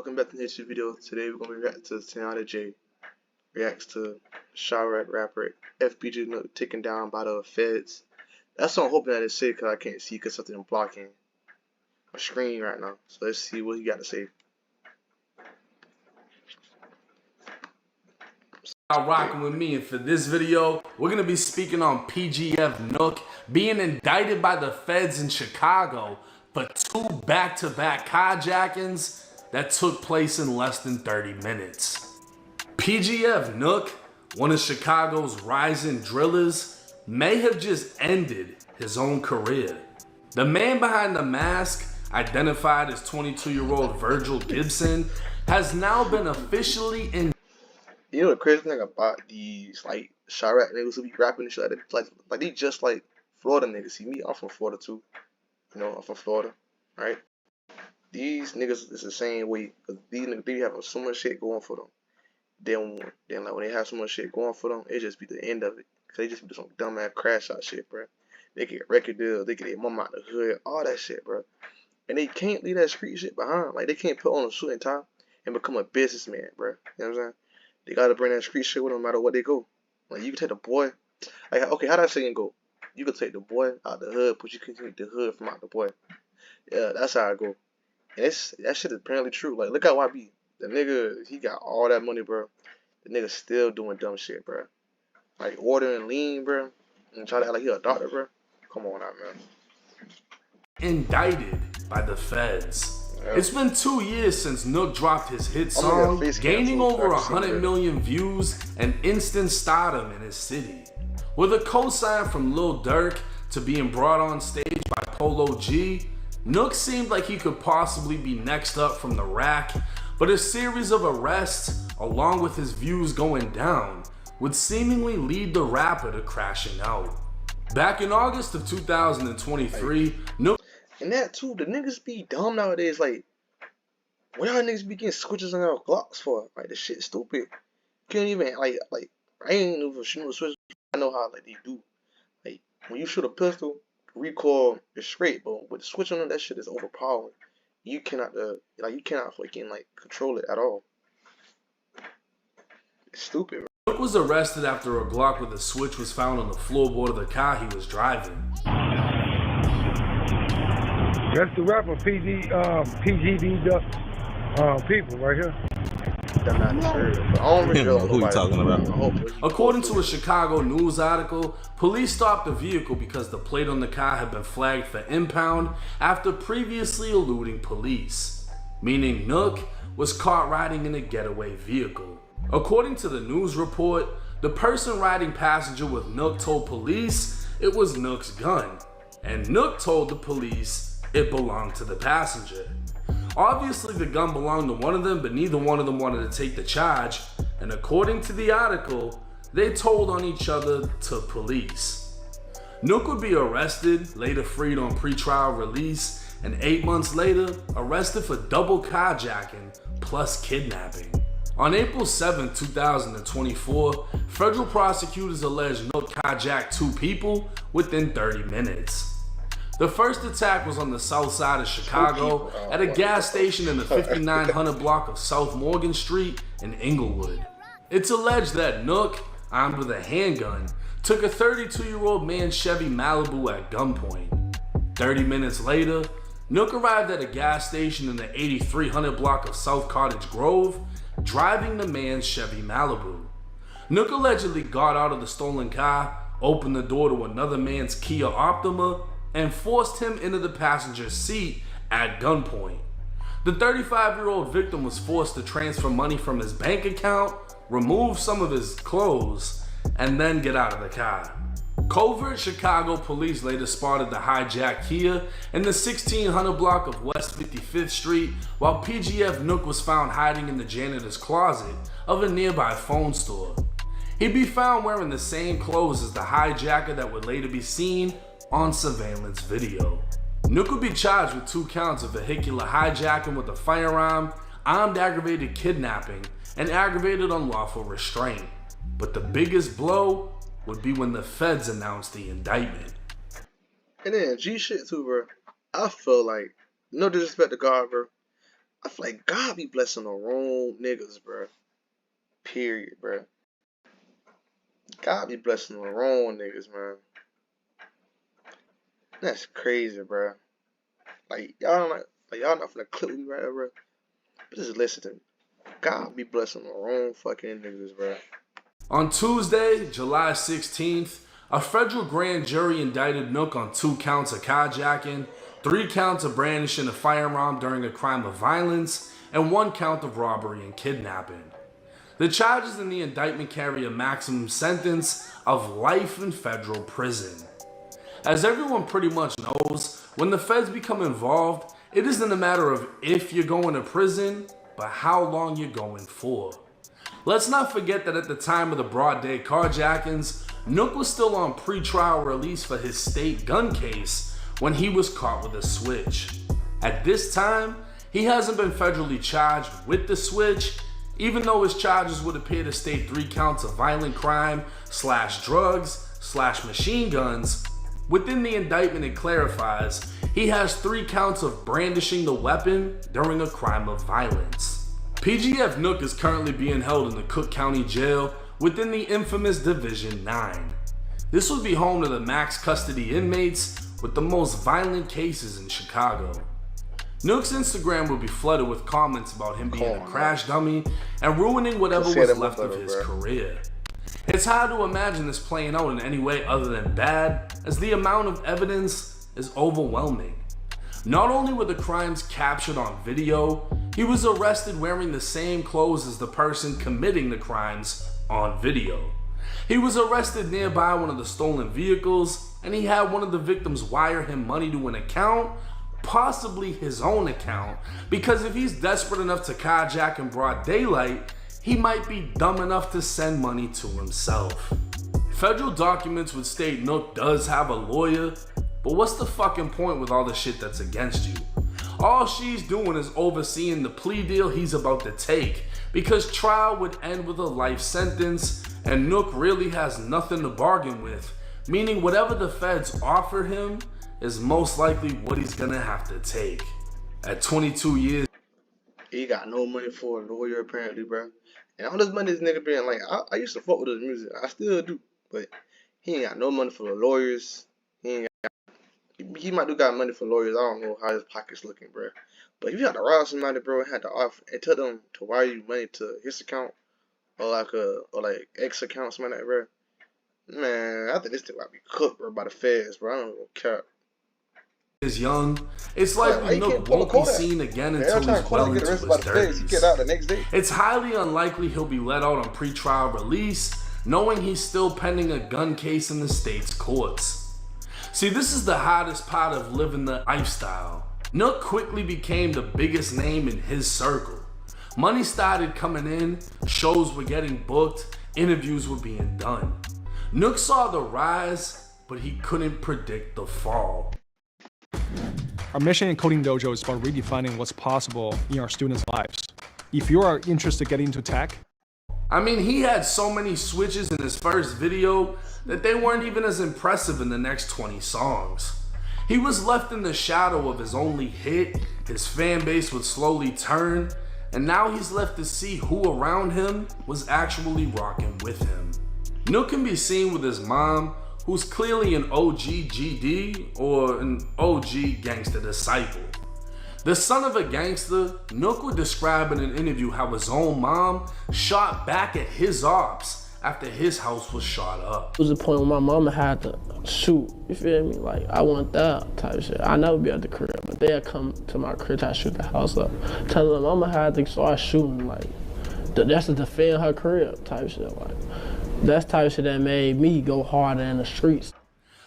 Welcome back to the YouTube video. Today we're going to react to Tiana J reacts to Chirac rapper FBG NUK taken down by the feds. That's what I'm hoping that it's safe because I can't see because something blocking my screen right now. So let's see what he got to say. Rocking with me, and for this video we're gonna be speaking on PGF NUK being indicted by the feds in Chicago for 2 back-to-back carjackings that took place in less than 30 minutes. PGF NUK, one of Chicago's rising drillers, may have just ended his own career. The man behind the mask, identified as 22-year-old Virgil Gibson, has now been officially indicted. You know the crazy thing about these like Chirac niggas who be rapping and shit like they just like Florida niggas. See me, I'm from Florida too. You know, I'm from Florida, right? These niggas is the same way. Cause these niggas be having so much shit going for them. Then like when they have so much shit going for them, it just be the end of it. Cause they just be doing some dumb ass crash out shit, bro. They get record deals, they get their mama out the hood, all that shit, bro. And they can't leave that street shit behind. Like they can't put on a suit and tie and become a businessman, bro. You know what I'm saying? They gotta bring that street shit with them no matter what they go. Like you can take the boy, like okay, how that saying go? You can take the boy out the hood, but you can take the hood from out the boy. Yeah, that's how I go. And that shit is apparently true. Like look at YB, the nigga, he got all that money, bro. The nigga still doing dumb shit, bro. Like ordering lean, bro, and try to act like he a doctor, bro. Come on out, man. Indicted by the feds. It's been 2 years since NUK dropped his hit song, gaining over 100 million views and instant stardom in his city. With a cosign from Lil Durk to being brought on stage by Polo G, NUK seemed like he could possibly be next up from the rack, but a series of arrests, along with his views going down, would seemingly lead the rapper to crashing out. Back in August of 2023, NUK... And that too, the niggas be dumb nowadays. Like, what y'all niggas be getting switches on their Glocks for? Like, this shit stupid. Can't even like I ain't even shooting a switch. I know how like they do. Like when you shoot a pistol, recoil is straight, but with the switch on them, that shit is overpowering. You cannot fucking like control it at all. It's stupid. NUK was arrested after a Glock with a switch was found on the floorboard of the car he was driving. That's the rapper PGB people right here. I'm not sure, but I don't really know who you talking about. According to a Chicago News article, police stopped the vehicle because the plate on the car had been flagged for impound after previously eluding police, meaning NUK was caught riding in a getaway vehicle. According to the news report, the person riding passenger with NUK told police it was NUK's gun, and NUK told the police it belonged to the passenger. Obviously the gun belonged to one of them, but neither one of them wanted to take the charge, and according to the article, they told on each other to police. NUK would be arrested, later freed on pretrial release, and 8 months later, arrested for double carjacking plus kidnapping. On April 7, 2024, federal prosecutors alleged NUK carjacked 2 people within 30 minutes. The first attack was on the south side of Chicago at a gas station in the 5900 block of South Morgan Street in Inglewood. It's alleged that NUK, armed with a handgun, took a 32-year-old man's Chevy Malibu at gunpoint. 30 minutes later, NUK arrived at a gas station in the 8300 block of South Cottage Grove, driving the man's Chevy Malibu. NUK allegedly got out of the stolen car, opened the door to another man's Kia Optima, and forced him into the passenger's seat at gunpoint. The 35-year-old victim was forced to transfer money from his bank account, remove some of his clothes, and then get out of the car. Covert Chicago police later spotted the hijacked Kia in the 1600 block of West 55th Street, while PGF NUK was found hiding in the janitor's closet of a nearby phone store. He'd be found wearing the same clothes as the hijacker that would later be seen on surveillance video. NUK would be charged with 2 counts of vehicular hijacking with a firearm, armed aggravated kidnapping, and aggravated unlawful restraint. But the biggest blow would be when the feds announced the indictment. And then G shit too, bro. I feel like, no disrespect to God, bro. I feel like God be blessing the wrong niggas, bro. Period, bro. God be blessing the wrong niggas, man. That's crazy, bro. Like y'all not finna clip me right there, bro. But just listen to me. God be blessing the wrong fucking niggas, bro. On Tuesday, July 16th, a federal grand jury indicted NUK on 2 counts of carjacking, 3 counts of brandishing a firearm during a crime of violence, and 1 count of robbery and kidnapping. The charges in the indictment carry a maximum sentence of life in federal prison. As everyone pretty much knows, when the feds become involved, it isn't a matter of if you're going to prison, but how long you're going for. Let's not forget that at the time of the broad day carjackings, NUK was still on pre-trial release for his state gun case when he was caught with a switch. At this time, he hasn't been federally charged with the switch, even though his charges would appear to state 3 counts of violent crime / drugs / machine guns. Within the indictment, it clarifies he has 3 counts of brandishing the weapon during a crime of violence. PGF NUK is currently being held in the Cook County Jail within the infamous Division 9. This would be home to the max custody inmates with the most violent cases in Chicago. NUK's Instagram would be flooded with comments about him being a crash dummy and ruining whatever was left of his career. It's hard to imagine this playing out in any way other than bad, as the amount of evidence is overwhelming. Not only were the crimes captured on video, he was arrested wearing the same clothes as the person committing the crimes on video. He was arrested nearby one of the stolen vehicles, and he had one of the victims wire him money to an account, possibly his own account, because if he's desperate enough to carjack in broad daylight, he might be dumb enough to send money to himself. Federal documents would state NUK does have a lawyer, but what's the fucking point with all the shit that's against you? All she's doing is overseeing the plea deal he's about to take, because trial would end with a life sentence, and NUK really has nothing to bargain with, meaning whatever the feds offer him is most likely what he's gonna have to take. At 22 years, He got no money for a lawyer apparently, bro. And all this money this nigga being like, I used to fuck with his music. I still do. But he ain't got no money for the lawyers. He might do got money for lawyers. I don't know how his pocket's looking, bro. But if you had to rob somebody, bro, and had to offer and tell them to wire you money to his account or like X account, something like that, bro. Man, I think this thing might be cooked, bro, by the feds, bro. I don't care. Is young, it's likely NUK won't be seen again until he's well into his 30s. It's highly unlikely he'll be let out on pre-trial release, knowing he's still pending a gun case in the state's courts. See, this is the hardest part of living the lifestyle. NUK quickly became the biggest name in his circle. Money started coming in, shows were getting booked, interviews were being done. NUK saw the rise, but he couldn't predict the fall. Our mission in Coding Dojo is about redefining what's possible in our students' lives. If you are interested in getting into tech, I mean, he had so many switches in his first video that they weren't even as impressive in the next 20 songs. He was left in the shadow of his only hit, his fan base would slowly turn, and now he's left to see who around him was actually rocking with him. NUK can be seen with his mom, who's clearly an OG GD or an OG gangster disciple. The son of a gangster, NUK would describe in an interview how his own mom shot back at his ops after his house was shot up. It was a point where my mama had to shoot, you feel me? Like, I want that type of shit. I never be at the crib, but they'd come to my crib, try to shoot the house up. Tell her mama had to start shooting, like, that's to defend her crib type shit, like. That's type of shit that made me go harder in the streets.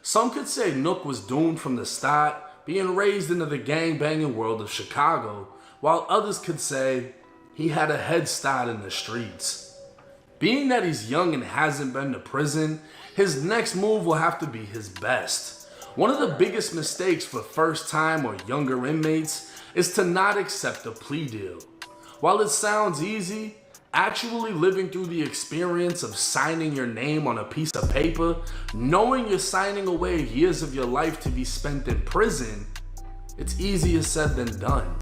Some could say NUK was doomed from the start, being raised into the gang-banging world of Chicago, while others could say he had a head start in the streets. Being that he's young and hasn't been to prison, his next move will have to be his best. One of the biggest mistakes for first-time or younger inmates is to not accept a plea deal. While it sounds easy, actually living through the experience of signing your name on a piece of paper, knowing you're signing away years of your life to be spent in prison, it's easier said than done.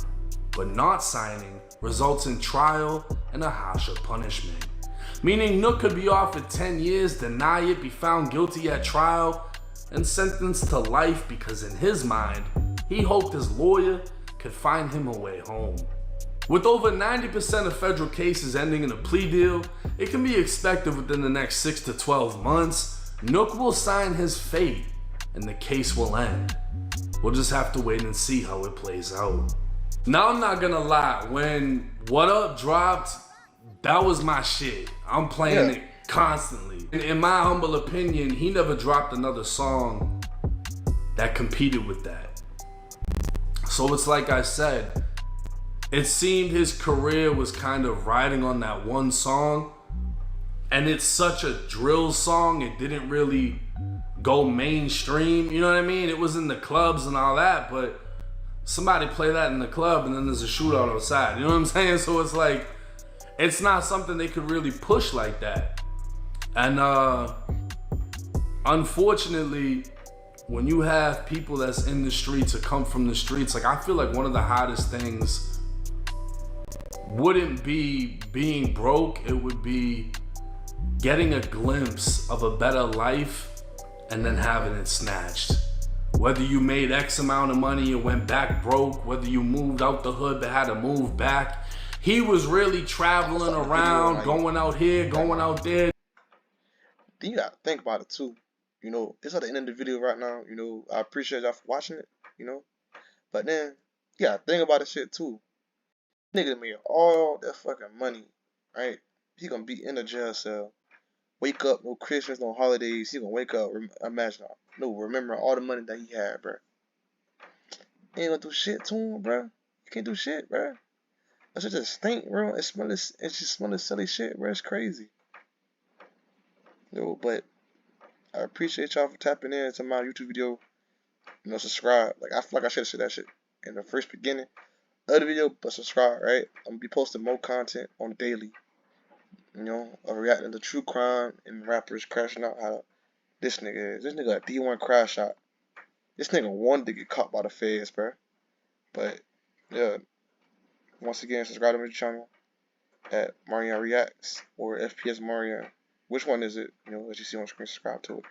but not signing results in trial and a harsher punishment. Meaning NUK could be offered 10 years, deny it, be found guilty at trial, and sentenced to life because in his mind, he hoped his lawyer could find him a way home. With over 90% of federal cases ending in a plea deal, it can be expected within the next 6 to 12 months, NUK will sign his fate and the case will end. We'll just have to wait and see how it plays out. Now I'm not gonna lie, when What Up dropped, that was my shit. I'm playing it constantly. In my humble opinion, he never dropped another song that competed with that. So it's like I said, it seemed his career was kind of riding on that one song, and it's such a drill song, it didn't really go mainstream, you know what I mean? It was in the clubs and all that, but somebody play that in the club and then there's a shootout outside, you know what I'm saying? So it's like, it's not something they could really push like that. And unfortunately, when you have people that's in the streets or come from the streets, like I feel like one of the hottest things wouldn't be being broke, it would be getting a glimpse of a better life and then having it snatched. Whether you made X amount of money and went back broke, whether you moved out the hood but had to move back, he was really traveling around, going out here, going out there. Then you gotta think about it too. You know, it's at the end of the video right now. You know, I appreciate y'all for watching it, you know. But then, you gotta think about the shit too. Nigga made all that fucking money, right? He gonna be in a jail cell. Wake up, no Christmas, no holidays. He gonna wake up, remember all the money that he had, bro. He ain't gonna do shit to him, bro. You can't do shit, bro. That shit just stink, bro. It just smell of silly shit, bro. It's crazy. Yo, but I appreciate y'all for tapping in to my YouTube video. You know, subscribe. Like, I feel like I should have said that shit in the first beginning of the video, but subscribe, right? I'm gonna be posting more content on daily. You know, of reacting to true crime and rappers crashing out. How this nigga is. This nigga a D1 crash out. This nigga wanted to get caught by the feds, bro. But, yeah. Once again, subscribe to my channel at Marian Reacts or FPS Marian. Which one is it? You know, as you see on screen, subscribe to it.